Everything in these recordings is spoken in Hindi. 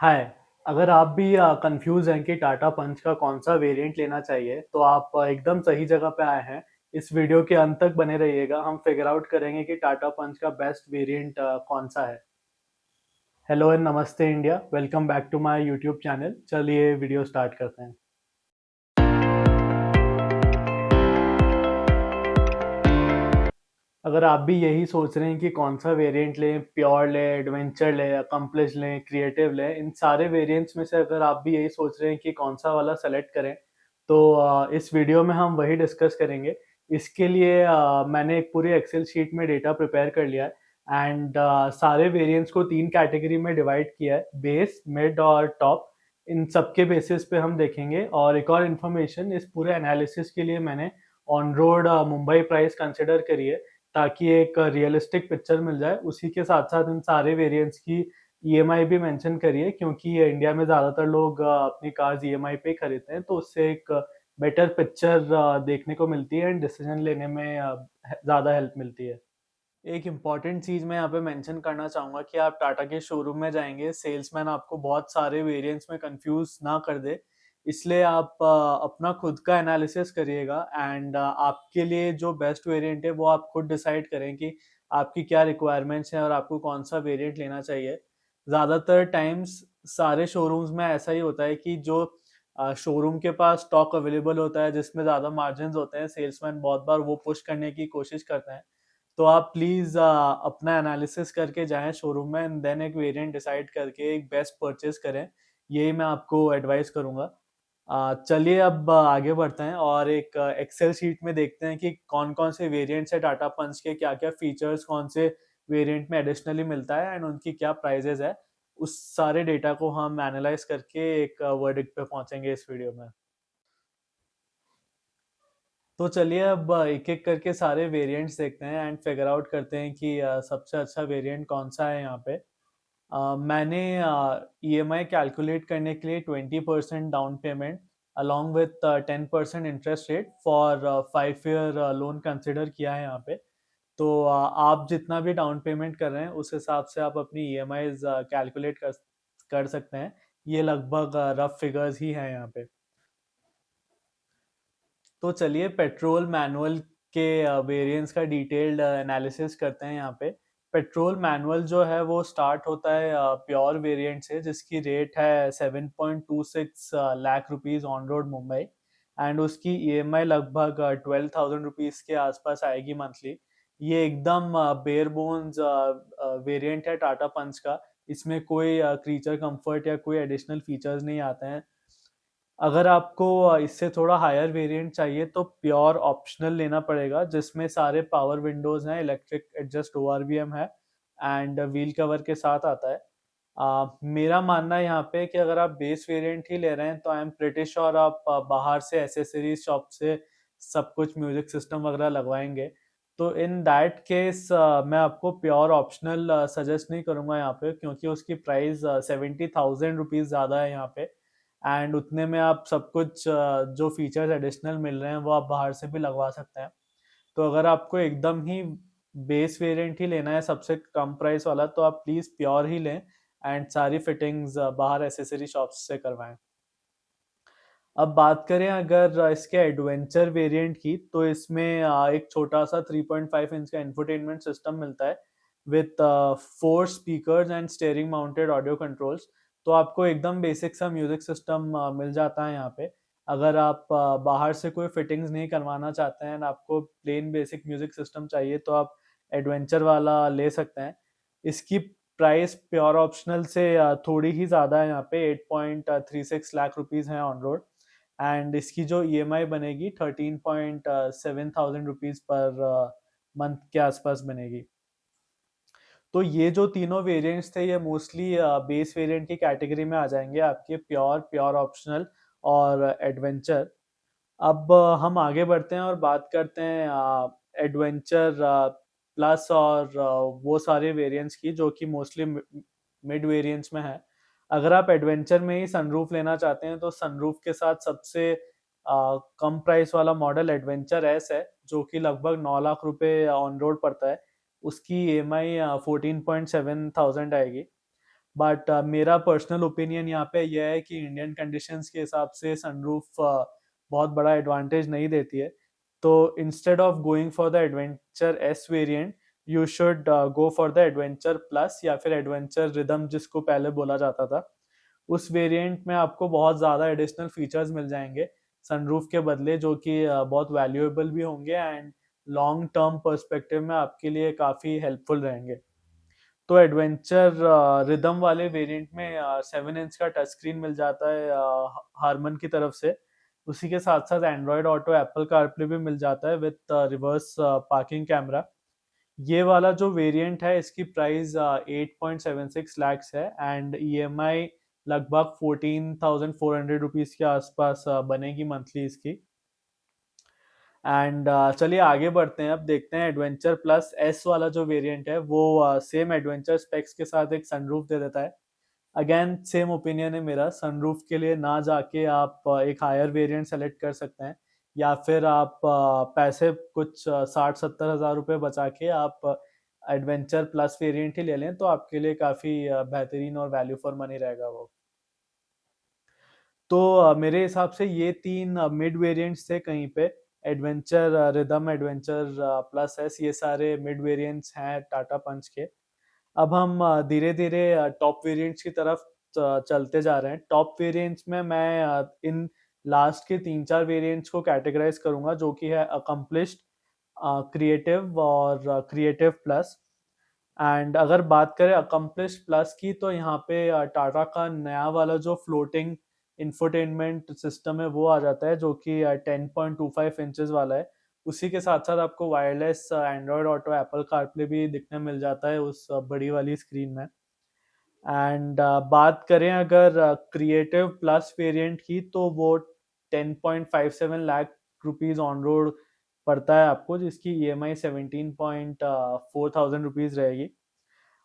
हाय। अगर आप भी कंफ्यूज हैं कि टाटा पंच का कौन सा वेरिएंट लेना चाहिए तो आप एकदम सही जगह पे आए हैं। इस वीडियो के अंत तक बने रहिएगा, हम फिगर आउट करेंगे कि टाटा पंच का बेस्ट वेरिएंट कौन सा है। हेलो एंड नमस्ते India, welcome back to my YouTube channel. चलिए वीडियो स्टार्ट करते हैं। अगर आप भी यही सोच रहे हैं कि कौन सा वेरिएंट लें, प्योर लें, एडवेंचर लें, अकम्प्लिश लें, क्रिएटिव लें, इन सारे वेरिएंट्स में से अगर आप भी यही सोच रहे हैं कि कौन सा वाला सेलेक्ट करें, तो इस वीडियो में हम वही डिस्कस करेंगे। इसके लिए मैंने एक पूरी एक्सेल शीट में डेटा प्रिपेयर कर लिया है एंड सारे वेरिएंट्स को 3 कैटेगरी में डिवाइड किया है, बेस, मिड और टॉप। इन सबके बेसिस पे हम देखेंगे। और एक और इन्फॉर्मेशन, इस पूरे एनालिसिस के लिए मैंने on road Mumbai price consider करी है, ताकि एक रियलिस्टिक पिक्चर मिल जाए। उसी के साथ साथ इन सारे वेरिएंट्स की ईएमआई भी मेंशन करिए, क्योंकि इंडिया में ज़्यादातर लोग अपनी कार्स ईएमआई पे खरीदते हैं, तो उससे एक बेटर पिक्चर देखने को मिलती है एंड डिसीजन लेने में ज़्यादा हेल्प मिलती है। एक इम्पॉर्टेंट चीज़ मैं यहाँ पे मेंशन करना चाहूँगा कि आप टाटा के शोरूम में जाएंगे, सेल्समैन आपको बहुत सारे वेरिएंट्स में कंफ्यूज ना कर दे। इसलिए आप अपना खुद का एनालिसिस करिएगा एंड आपके लिए जो बेस्ट वेरिएंट है वो आप खुद डिसाइड करें कि आपकी क्या रिक्वायरमेंट्स हैं और आपको कौन सा वेरिएंट लेना चाहिए। ज़्यादातर टाइम्स सारे शोरूम्स में ऐसा ही होता है कि जो शोरूम के पास स्टॉक अवेलेबल होता है जिसमें ज़्यादा मार्जिन होते हैं, सेल्समैन बहुत बार वो पुश करने की कोशिश करते हैं। तो आप प्लीज़ अपना एनालिसिस करके जाएँ शोरूम में एंड देन एक वेरिएंट डिसाइड करके एक बेस्ट परचेज़ करें। यही मैं आपको एडवाइस करूँगा। चलिए अब आगे बढ़ते हैं और एक एक्सेल शीट में देखते हैं कि कौन-कौन से वेरिएंट्स हैं टाटा पंच के, क्या-क्या फीचर्स कौन से वेरिएंट में एडिशनली मिलता है एंड उनकी क्या प्राइसेज़ है। उस सारे डेटा को हम एनालाइज़ करके एक वर्डिक्ट पे पहुँचेंगे इस वीडियो में। तो चलिए अब एक-एक करके सारे वेरिएंट्स देखते हैं एंड फिगर आउट करते हैं कि सबसे अच्छा वेरिएंट कौन-सा है यहाँ पे। मैंने ईएमआई कैलकुलेट करने के लिए 20% down payment along with 10% interest rate for 5 year loan consider किया है यहाँ पे। तो आप जितना भी डाउन पेमेंट कर रहे हैं उस हिसाब से आप अपनी ईएमआईज़ कैलकुलेट कर सकते हैं। ये लगभग रफ फिगर्स ही हैं यहाँ पे। तो चलिए पेट्रोल मैनुअल के वेरिएंट्स का डिटेल्ड एनालिसिस करते हैं यहाँ पे। पेट्रोल मैनुअल जो है वो स्टार्ट होता है प्योर वेरिएंट से, जिसकी रेट है 7.26 lakh rupees on road Mumbai and उसकी ईएमआई लगभग 12,000 रुपीस के आसपास आएगी मंथली। ये एकदम बेयर बोन्स वेरिएंट है टाटा पंच का। इसमें कोई क्रीचर कंफर्ट या कोई एडिशनल फीचर्स नहीं आते हैं। अगर आपको इससे थोड़ा हायर वेरिएंट चाहिए तो प्योर ऑप्शनल लेना पड़ेगा, जिसमें सारे पावर विंडोज हैं, इलेक्ट्रिक एडजस्ट ओआरवीएम है एंड व्हील कवर के साथ आता है। मेरा मानना है यहाँ पे कि अगर आप बेस वेरिएंट ही ले रहे हैं तो आई एम प्रिटी श्योर आप बाहर से एसेसरीज शॉप से सब कुछ म्यूजिक सिस्टम वगैरह लगवाएंगे। तो इन दैट केस मैं आपको प्योर ऑप्शनल सजेस्ट नहीं करूँगा यहाँ पे, क्योंकि उसकी प्राइस 70,000 रुपीज़ ज़्यादा है यहाँ पे एंड उतने में आप सब कुछ जो फीचर्स एडिशनल मिल रहे हैं वो आप बाहर से भी लगवा सकते हैं। तो अगर आपको एकदम ही बेस वेरिएंट ही लेना है सबसे कम प्राइस वाला, तो आप प्लीज़ प्योर ही लें एंड सारी फिटिंग्स बाहर एसेसरी शॉप्स से करवाएं। अब बात करें अगर इसके एडवेंचर वेरिएंट की, तो इसमें एक छोटा सा 3.5 इंच का इंफोटेनमेंट सिस्टम मिलता है with 4 speakers and steering mounted audio controls. तो आपको एकदम बेसिक सा म्यूजिक सिस्टम मिल जाता है यहाँ पे। अगर आप बाहर से कोई फिटिंग्स नहीं करवाना चाहते हैं, आपको प्लेन बेसिक म्यूजिक सिस्टम चाहिए, तो आप एडवेंचर वाला ले सकते हैं। इसकी प्राइस प्योर ऑप्शनल से थोड़ी ही ज़्यादा है यहाँ पे, 8.36 लाख रुपीज़ है ऑन रोड एंड इसकी जो ईएमआई बनेगी 13.7 थाउजेंड रुपीज़ पर मंथ के आसपास बनेगी। तो ये जो तीनों वेरिएंट्स थे ये मोस्टली बेस वेरिएंट की कैटेगरी में आ जाएंगे, आपके प्योर, प्योर ऑप्शनल और एडवेंचर। अब हम आगे बढ़ते हैं और बात करते हैं एडवेंचर प्लस और वो सारे वेरिएंट्स की जो कि मोस्टली मिड वेरिएंट्स में है। अगर आप एडवेंचर में ही सनरूफ लेना चाहते हैं तो सनरूफ के साथ सबसे कम प्राइस वाला मॉडल एडवेंचर एस है, जो कि लगभग 9 लाख रुपए ऑन रोड पड़ता है। उसकी ईएमआई 14.7 थाउजेंड आएगी। बट मेरा पर्सनल ओपिनियन यहाँ पे यह है कि इंडियन कंडीशंस के हिसाब से सनरूफ बहुत बड़ा एडवांटेज नहीं देती है। तो instead of going for the adventure S variant, you should go for the adventure plus या फिर एडवेंचर रिदम जिसको पहले बोला जाता था। उस वेरिएंट में आपको बहुत ज़्यादा एडिशनल फीचर्स मिल जाएंगे सनरूफ के बदले, जो कि बहुत वैल्यूएबल भी होंगे एंड लॉन्ग टर्म पर्सपेक्टिव में आपके लिए काफ़ी हेल्पफुल रहेंगे। तो एडवेंचर रिदम वाले वेरिएंट में 7 इंच का टच स्क्रीन मिल जाता है हारमन की तरफ से। उसी के साथ साथ एंड्रॉयड ऑटो, एप्पल कारप्ले भी मिल जाता है विद रिवर्स पार्किंग कैमरा। ये वाला जो वेरिएंट है इसकी प्राइस 8.76 लैक्स है एंड ईएमआई लगभग 14,400 रुपीज़ के आसपास बनेगी मंथली इसकी। एंड चलिए आगे बढ़ते हैं, अब देखते हैं एडवेंचर प्लस एस वाला जो वेरिएंट है वो सेम एडवेंचर स्पेक्स के साथ एक सनरूफ दे देता है। अगेन सेम ओपिनियन है मेरा, सनरूफ के लिए ना जाके आप एक हायर वेरिएंट सेलेक्ट कर सकते हैं, या फिर आप पैसे कुछ 60-70 हज़ार रुपये बचा के आप एडवेंचर प्लस वेरिएंट ही ले लें तो आपके लिए काफ़ी बेहतरीन और वैल्यू फॉर मनी रहेगा वो। तो मेरे हिसाब से ये तीन मिड वेरिएंट्स थे कहीं पे, adventure rhythm, adventure plus S, ये सारे मिड वेरिएंट्स हैं टाटा पंच के। अब हम धीरे धीरे टॉप वेरिएंट्स की तरफ चलते जा रहे हैं। टॉप वेरिएंट्स में मैं इन लास्ट के 3-4 वेरिएंट्स को कैटेगराइज करूंगा, जो कि है अकम्पलिश्ड, क्रिएटिव और क्रिएटिव प्लस। एंड अगर बात करें अकम्पलिश्ड प्लस की, तो यहाँ पे टाटा का नया वाला जो फ्लोटिंग इंफोटेनमेंट सिस्टम है वो आ जाता है, जो कि 10.25 इंचेस वाला है। उसी के साथ साथ आपको wireless Android auto, Apple CarPlay भी दिखने मिल जाता है उस बड़ी वाली स्क्रीन में। एंड बात करें अगर क्रिएटिव प्लस वेरिएंट की, तो वो 10.57 लाख रुपीज ऑन रोड पड़ता है आपको, जिसकी ईएमआई 17.4 थाउजेंड रुपीज रहेगी।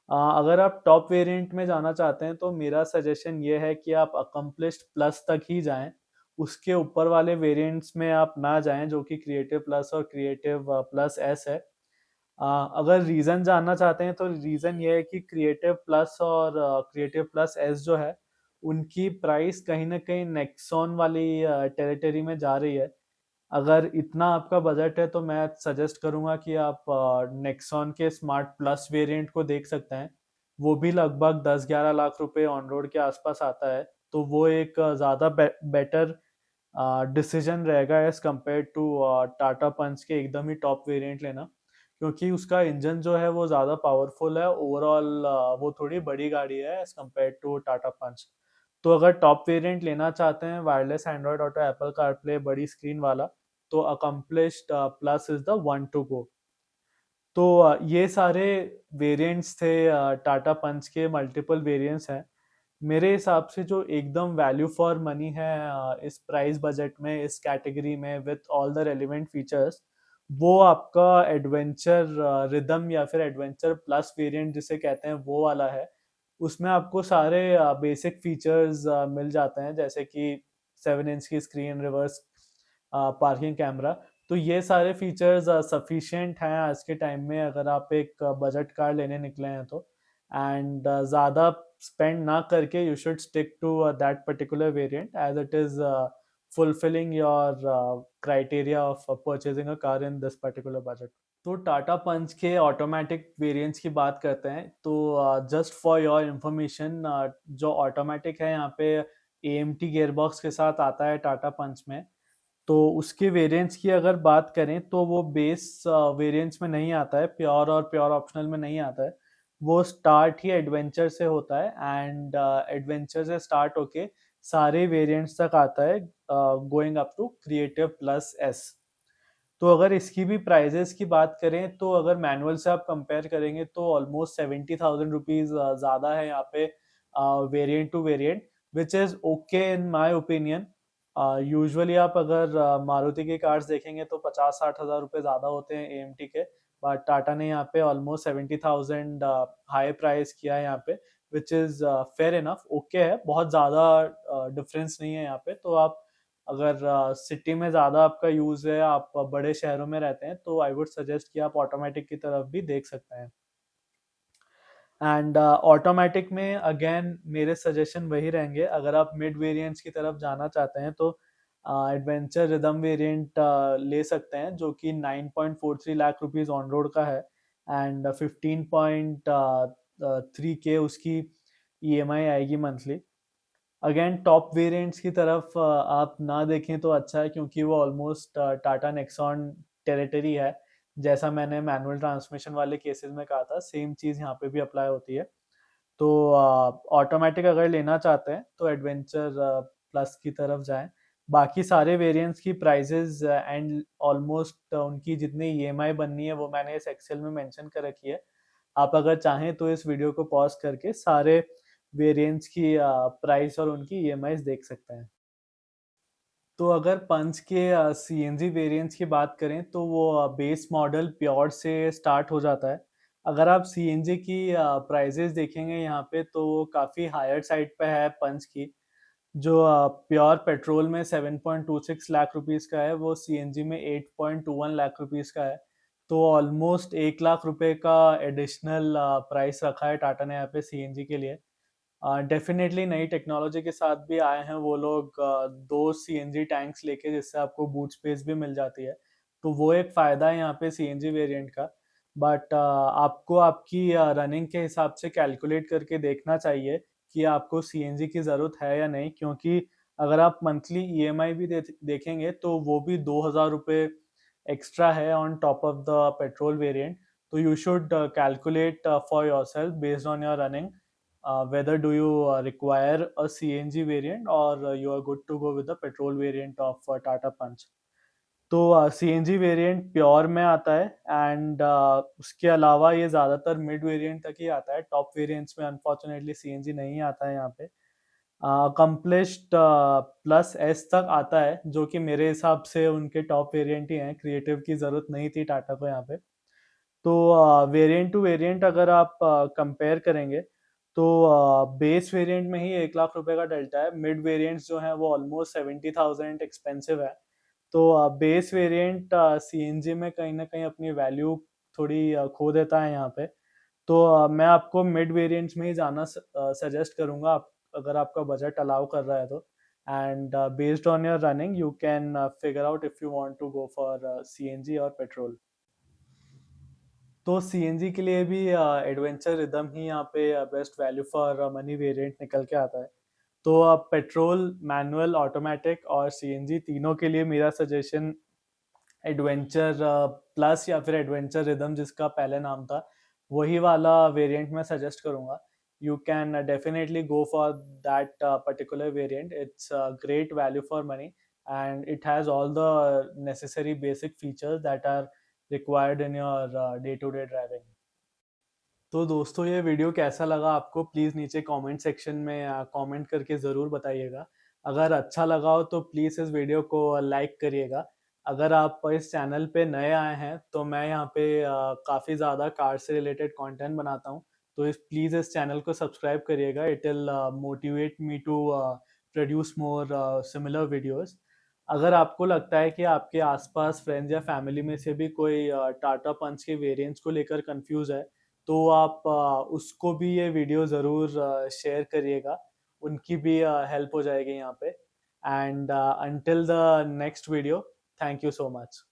अगर आप टॉप वेरिएंट में जाना चाहते हैं तो मेरा सजेशन ये है कि आप अकम्पलिश्ड प्लस तक ही जाएं, उसके ऊपर वाले वेरिएंट्स में आप ना जाएं, जो कि क्रिएटिव प्लस और क्रिएटिव प्लस एस है। अगर रीज़न जानना चाहते हैं तो रीज़न ये है कि क्रिएटिव प्लस और क्रिएटिव प्लस एस जो है, उनकी प्राइस कहीं ना कहीं नेक्सॉन वाली टेरिटरी में जा रही है। अगर इतना आपका बजट है तो मैं सजेस्ट करूंगा कि आप नेक्सॉन के स्मार्ट प्लस वेरिएंट को देख सकते हैं। वो भी लगभग 10-11 लाख रुपए ऑन रोड के आसपास आता है। तो वो एक ज़्यादा बेटर डिसीजन रहेगा एज कम्पेयर टू टाटा पंच के एकदम ही टॉप वेरिएंट लेना, क्योंकि उसका इंजन जो है वो ज़्यादा पावरफुल है ओवरऑल। वो थोड़ी बड़ी गाड़ी है as compare to Tata Punch. तो अगर टॉप वेरिएंट लेना चाहते हैं wireless Android auto, Apple CarPlay, बड़ी स्क्रीन वाला, तो accomplished plus is the one to go. तो ये सारे वेरिएंट्स थे टाटा पंच के, मल्टीपल वेरिएंट्स हैं। मेरे हिसाब से जो एकदम वैल्यू फॉर मनी है इस प्राइस बजट में, इस कैटेगरी में, with all the relevant features, वो आपका एडवेंचर रिदम या फिर एडवेंचर प्लस वेरिएंट जिसे कहते हैं वो वाला है। उसमें आपको सारे बेसिक फीचर्स मिल जाते हैं, जैसे कि 7 इंच की स्क्रीन, रिवर्स पार्किंग कैमरा। तो ये सारे फीचर्स सफिशिएंट हैं आज के टाइम में अगर आप एक बजट कार लेने निकले हैं तो। एंड ज़्यादा spend ना करके you should stick to that particular variant, as it is fulfilling your criteria of purchasing a car in this particular budget. तो टाटा पंच के ऑटोमेटिक वेरिएंट्स की बात करते हैं, तो जस्ट फॉर योर इंफॉर्मेशन, जो ऑटोमेटिक है यहाँ पे AMT गेयरबॉक्स के साथ आता है टाटा पंच में। तो उसके वेरिएंट्स की अगर बात करें तो वो बेस वेरिएंट्स में नहीं आता है, प्योर और प्योर ऑप्शनल में नहीं आता है। वो स्टार्ट ही एडवेंचर से होता है एंड एडवेंचर से स्टार्ट होके सारे वेरिएंट्स तक आता है, going up to creative plus S. तो अगर इसकी भी प्राइजेस की बात करें तो अगर मैनुअल से आप कंपेयर करेंगे तो ऑलमोस्ट 70,000 रुपीज ज़्यादा है यहाँ पे variant to variant, which is okay in my opinion. Usually आप अगर मारुति की कार्स देखेंगे तो 50-60 हज़ार रुपये ज़्यादा होते हैं AMT के, बट टाटा ने यहाँ पे ऑलमोस्ट 70,000 हाई प्राइस किया है यहाँ पे, which is fair enough, okay है, बहुत ज़्यादा डिफरेंस नहीं है यहाँ पे। तो आप अगर सिटी में ज़्यादा आपका यूज़ है, आप बड़े शहरों में रहते हैं, तो आई वुड सजेस्ट कि आप ऑटोमेटिक की तरफ भी देख सकते हैं। एंड ऑटोमेटिक में अगेन मेरे सजेशन वही रहेंगे, अगर आप मिड वेरिएंट्स की तरफ जाना चाहते हैं तो एडवेंचर रिदम वेरिएंट ले सकते हैं, जो कि 9.43 लाख रुपीस ऑन रोड का है एंड 15.3 के उसकी ईएमआई आएगी मंथली। अगेन टॉप वेरिएंट्स की तरफ आप ना देखें तो अच्छा है, क्योंकि वो ऑलमोस्ट टाटा नेक्सॉन टेरिटरी है। जैसा मैंने मैनुअल ट्रांसमिशन वाले केसेस में कहा था, सेम चीज़ यहाँ पे भी अप्लाई होती है। तो ऑटोमेटिक अगर लेना चाहते हैं तो एडवेंचर प्लस की तरफ जाएं। बाकी सारे वेरिएंट्स की प्राइजेज एंड ऑलमोस्ट उनकी जितनी ईएमआई बननी है वो मैंने इस एक्सेल में मेंशन कर रखी है। आप अगर चाहें तो इस वीडियो को पॉज करके सारे वेरिएंट्स की प्राइस और उनकी ईएमआईज देख सकते हैं। तो अगर पंच के सीएनजी वेरिएंट्स की बात करें तो वो बेस मॉडल प्योर से स्टार्ट हो जाता है। अगर आप सीएनजी की प्राइजेस देखेंगे यहाँ पे तो वो काफ़ी हायर साइड पे है पंच की। जो प्योर पेट्रोल में 7.26 लाख रुपीस का है, वो सीएनजी में 8.21 लाख रुपीस का है। तो ऑलमोस्ट 1 लाख रुपए का एडिशनल प्राइस रखा है टाटा ने यहाँ पे सीएनजी के लिए। डेफिनेटली नई टेक्नोलॉजी के साथ भी आए हैं वो लोग, दो सीएनजी टैंक्स लेके, जिससे आपको बूट स्पेस भी मिल जाती है। तो वो एक फ़ायदा है यहाँ पे सीएनजी वेरिएंट का। बट आपको आपकी रनिंग के हिसाब से कैलकुलेट करके देखना चाहिए कि आपको सीएनजी की ज़रूरत है या नहीं, क्योंकि अगर आप मंथली ईएमआई भी देखेंगे तो वो भी 2,000 रुपये एक्स्ट्रा है on top of the petrol variant. तो you should calculate for yourself based on your running, whether do you require a CNG variant or you are good to go with the petrol variant of Tata Punch। तो CNG वेरिएंट प्योर में आता है एंड उसके अलावा ये ज़्यादातर मिड वेरिएंट तक ही आता है। टॉप वेरिएंट्स में अनफॉर्चुनेटली सीएनजी नहीं आता है यहाँ पे। अकम्प्लिश्ड प्लस एस तक आता है, जो कि मेरे हिसाब से उनके टॉप वेरिएंट ही हैं। क्रिएटिव की ज़रूरत नहीं थी टाटा को यहाँ पे। तो वेरिएंट टू वेरिएंट अगर आप कंपेयर करेंगे तो बेस वेरिएंट में ही 1 लाख रुपए का डेल्टा है। मिड वेरिएंट्स जो हैं वो ऑलमोस्ट 70,000 एक्सपेंसिव है। तो बेस वेरिएंट सीएनजी में कहीं ना कहीं अपनी वैल्यू थोड़ी खो देता है यहाँ पे। तो मैं आपको मिड वेरिएंट्स में ही जाना सजेस्ट करूँगा, आप अगर आपका बजट अलाउ कर रहा है तो। And based on your running you can figure out if you want to go for CNG or petrol. तो सीएनजी के लिए भी एडवेंचर रिदम ही यहाँ पे best value for money variant निकल के आता है। तो पेट्रोल, मैनुअल, ऑटोमेटिक और सीएनजी तीनों के लिए मेरा सजेशन एडवेंचर प्लस या फिर एडवेंचर रिदम, जिसका पहले नाम था, वही वाला वेरिएंट मैं सजेस्ट करूँगा। You can definitely go for that particular variant. It's great value for money and it has all the necessary basic features that are required in your day to day driving. तो दोस्तों ये वीडियो कैसा लगा आपको, प्लीज़ नीचे कमेंट सेक्शन में कमेंट करके ज़रूर बताइएगा। अगर अच्छा लगा हो तो प्लीज़ इस वीडियो को लाइक करिएगा। अगर आप इस चैनल पे नए आए हैं तो मैं यहाँ पे काफ़ी ज़्यादा कार से रिलेटेड कंटेंट बनाता हूँ। तो प्लीज़ इस चैनल को सब्सक्राइब करिएगा। It will motivate me to produce more similar videos. अगर आपको लगता है कि आपके आसपास फ्रेंड्स या फैमिली में से भी कोई टाटा पंच के वेरिएंट्स को लेकर कंफ्यूज है, तो आप उसको भी ये वीडियो ज़रूर शेयर करिएगा। उनकी भी हेल्प हो जाएगी यहाँ पे। And until the next video, thank you so much.